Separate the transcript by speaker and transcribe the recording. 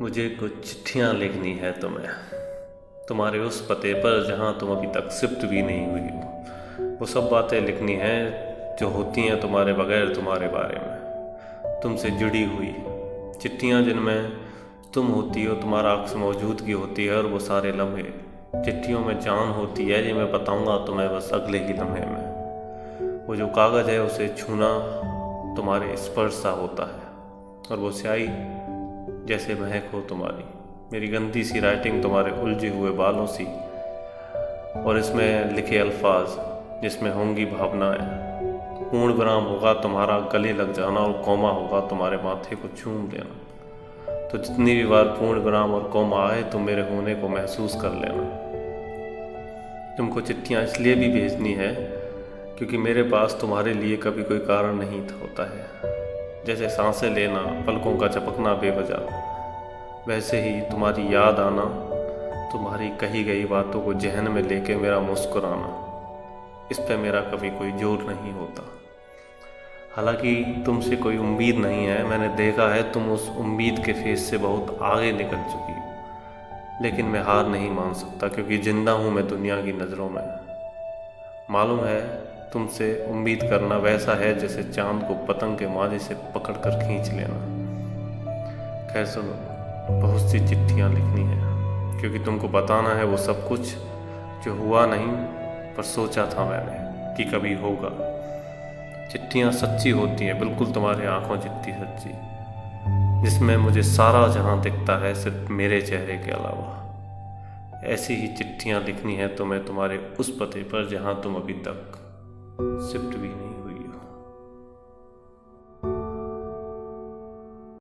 Speaker 1: मुझे कुछ चिट्ठियाँ लिखनी है तुम्हें, तुम्हारे उस पते पर जहाँ तुम अभी तक शिफ्ट भी नहीं हुई हो। वो सब बातें लिखनी हैं जो होती हैं तुम्हारे बगैर तुम्हारे बारे में, तुमसे जुड़ी हुई चिट्ठियाँ जिनमें तुम होती हो, तुम्हारा अक्स मौजूदगी होती है और वो सारे लम्हे। चिट्ठियों में जान होती है, ये मैं बताऊँगा तुम्हें बस अगले ही लम्हे में। वो जो कागज़ है उसे छूना तुम्हारे स्पर्श सा होता है, और वो स्याही जैसे महक हो तुम्हारी, मेरी गंदी सी राइटिंग तुम्हारे उलझे हुए बालों सी, और इसमें लिखे अल्फाज जिसमें होंगी भावनाएं। पूर्ण विराम होगा तुम्हारा गले लग जाना, और कौमा होगा तुम्हारे माथे को चूम लेना। तो जितनी भी बार पूर्ण विराम और कौमा आए तुम मेरे होने को महसूस कर लेना। तुमको चिट्ठियाँ इसलिए भी भेजनी है क्योंकि मेरे पास तुम्हारे लिए कभी कोई कारण नहीं होता है। जैसे सांसें लेना, पलकों का झपकना बेवजह, वैसे ही तुम्हारी याद आना, तुम्हारी कही गई बातों को जहन में लेके मेरा मुस्कुराना, इस पे मेरा कभी कोई जोर नहीं होता। हालांकि तुमसे कोई उम्मीद नहीं है, मैंने देखा है तुम उस उम्मीद के फेस से बहुत आगे निकल चुकी हो, लेकिन मैं हार नहीं मान सकता क्योंकि जिंदा हूँ मैं दुनिया की नज़रों में। मालूम है तुमसे उम्मीद करना वैसा है जैसे चांद को पतंग के माजे से पकड़ कर खींच लेना। खैर सुनो, बहुत सी चिट्ठियाँ लिखनी है क्योंकि तुमको बताना है वो सब कुछ जो हुआ नहीं पर सोचा था मैंने कि कभी होगा। चिट्ठियाँ सच्ची होती हैं, बिल्कुल तुम्हारे आंखों जितनी सच्ची, जिसमें मुझे सारा जहां दिखता है सिर्फ मेरे चेहरे के अलावा। ऐसी ही चिट्ठियाँ लिखनी है तुम्हें तुम्हारे उस पते पर जहाँ तुम अभी तक शिफ्ट भी नहीं